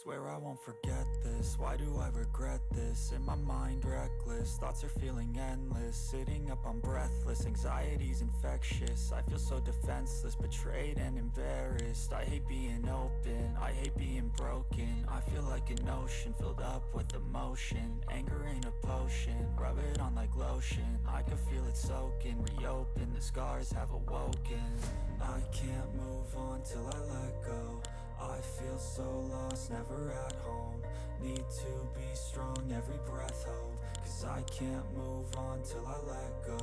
Swear I won't forget this, why do I regret this? In my mind reckless, thoughts are feeling endless. Sitting up I'm breathless, anxiety's infectious. I feel so defenseless, betrayed and embarrassed. I hate being open, I hate being broken. I feel like an ocean filled up with emotion. Anger ain't a potion, rub it on like lotion. I can feel it soaking, reopen, the scars have awoken. I can't move on till I let go. I feel so lost, never at home. Need to be strong, every breath hold. Cause I can't move on till I let go.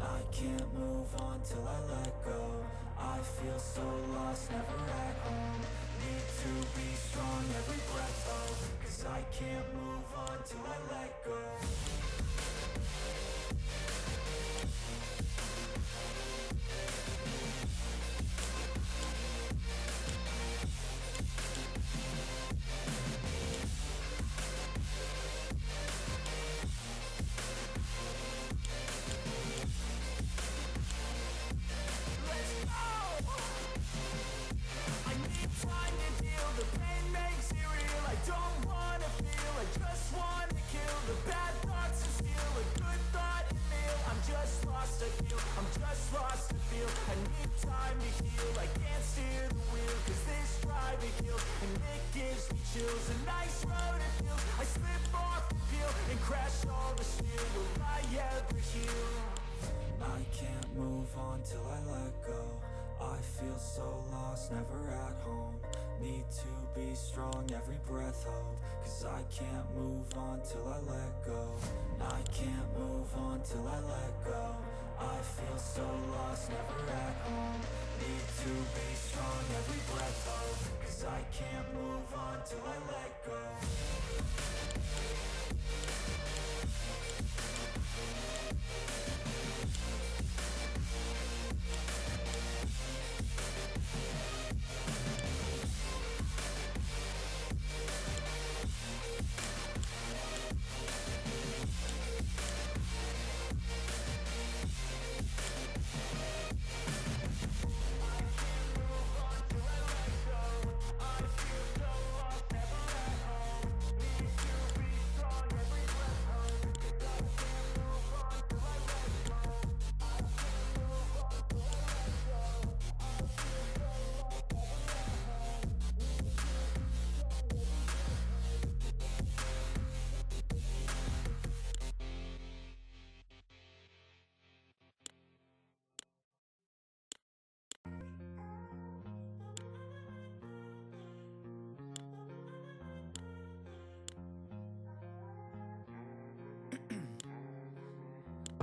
I can't move on till I let go. I feel so lost, never at home. Need to be strong, every breath hold. Cause I can't move on till I let go. The pain makes it real. I don't wanna feel, I just wanna kill the bad thoughts and steal a good thought and meal. I'm just lost, I feel, I'm just lost to feel. I need time to heal, I can't steer the wheel. Cause this drive it kills, and it gives me chills. A nice road it feels, I slip off the peel and crash all the steel. Will I ever heal? I can't move on till I let go. I feel so lost, never at home. Need to be strong, every breath hold. Cause I can't move on till I let go. I can't move on till I let go. I feel so lost, never at home. Need to be strong, every breath hold. Cause I can't move on till I let go.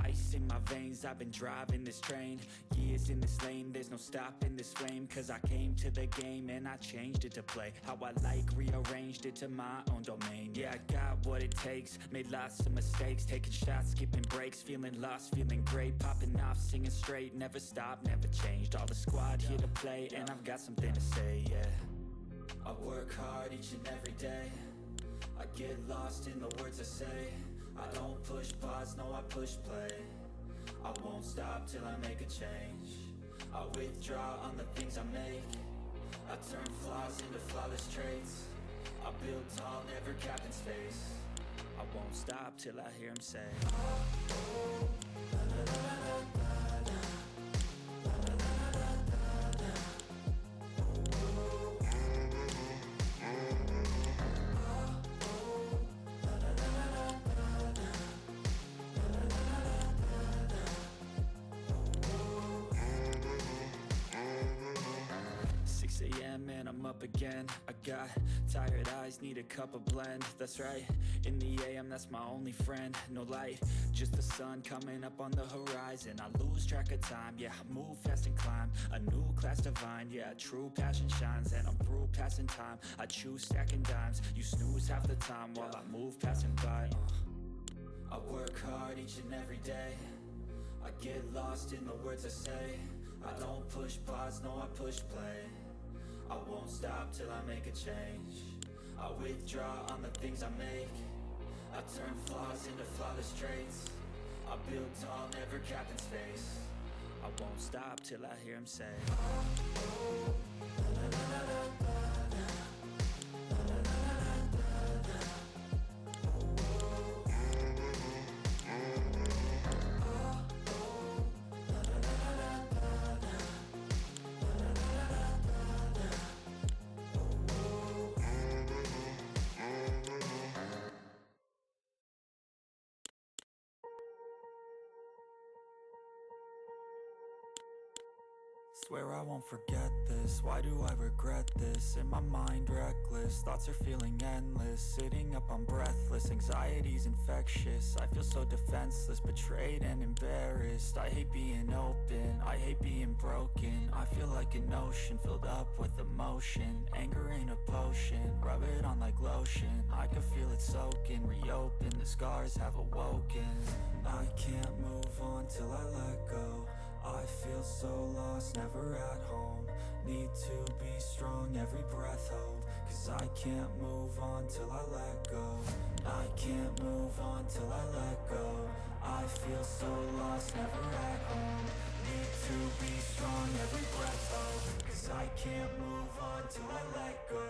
Ice in my veins, I've been driving this train. Years in this lane, there's no stopping this flame. Cause I came to the game and I changed it to play how I like, rearranged it to my own domain. Yeah, I got what it takes, made lots of mistakes. Taking shots, skipping breaks, feeling lost, feeling great. Popping off, singing straight, never stopped, never changed. All the squad here to play and I've got something to say, yeah. I work hard each and every day. I get lost in the words I say. I don't push pause, no I push play. I won't stop till I make a change. I withdraw on the things I make. I turn flaws into flawless traits. I build tall, never capped in space. I won't stop till I hear him say, oh, oh, la, la, la, la, la. Man, I'm up again. I got tired eyes, need a cup of blend. That's right, in the AM, that's my only friend. No light, just the sun coming up on the horizon. I lose track of time, yeah, I move fast and climb a new class divine, yeah, true passion shines. And I'm through passing time, I choose stacking dimes. You snooze half the time while I move passing by. I work hard each and every day. I get lost in the words I say. I don't push pause, no I push play. I won't stop till I make a change. I withdraw on the things I make. I turn flaws into flawless traits. I build tall, never capped in space. I won't stop till I hear him say, oh, oh, la, la, la, la, la, la, la, la, la. Swear I won't forget this, why do I regret this? In my mind reckless, thoughts are feeling endless. Sitting up, I'm breathless, anxiety's infectious. I feel so defenseless, betrayed and embarrassed. I hate being open, I hate being broken. I feel like an ocean filled up with emotion. Anger ain't a potion, rub it on like lotion. I can feel it soaking, reopen, the scars have awoken. I can't move on till I let go. I feel so lost, never at home. Need to be strong, every breath hold. Cause I can't move on till I let go. I can't move on till I let go. I feel so lost, never at home. Need to be strong, every breath hold. Cause I can't move on till I let go.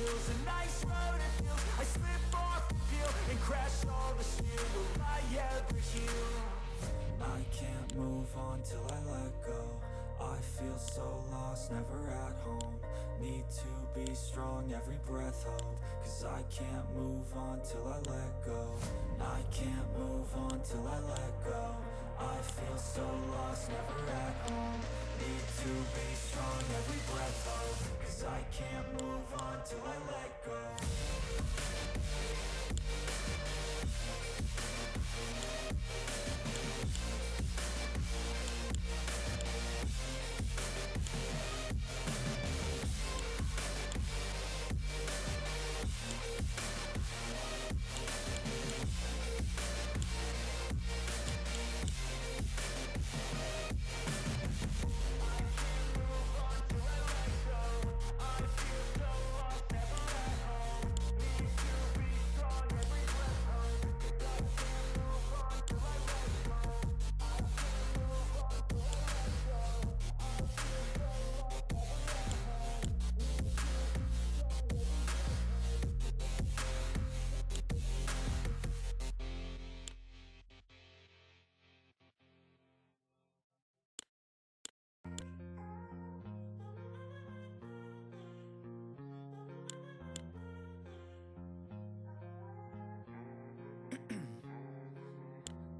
A nice road it feels. I slip off the peel and crash all the steel. Will I ever heal? I can't move on till I let go. I feel so lost, never at home. Need to be strong, every breath hold. Cause I can't move on till I let go. I can't move on till I let go. I feel so lost, never at home. Need to be strong, every breath hold. Cause I can't move on till I let go.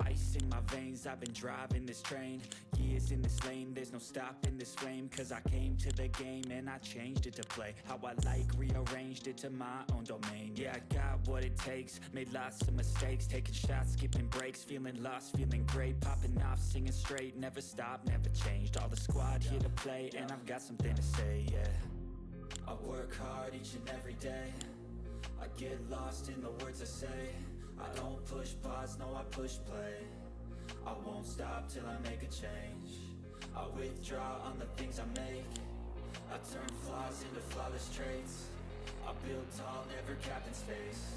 Ice in my veins, I've been driving this train. Years in this lane, there's no stopping this flame. Cause I came to the game and I changed it to play how I like, rearranged it to my own domain. Yeah, I got what it takes, made lots of mistakes. Taking shots, skipping breaks, feeling lost, feeling great. Popping off, singing straight, never stopped, never changed. All the squad here to play and I've got something to say, yeah. I work hard each and every day. I get lost in the words I say. I don't push pause, no I push play. I won't stop till I make a change. I withdraw on the things I make. I turn flaws into flawless traits. I build tall, never capped in space.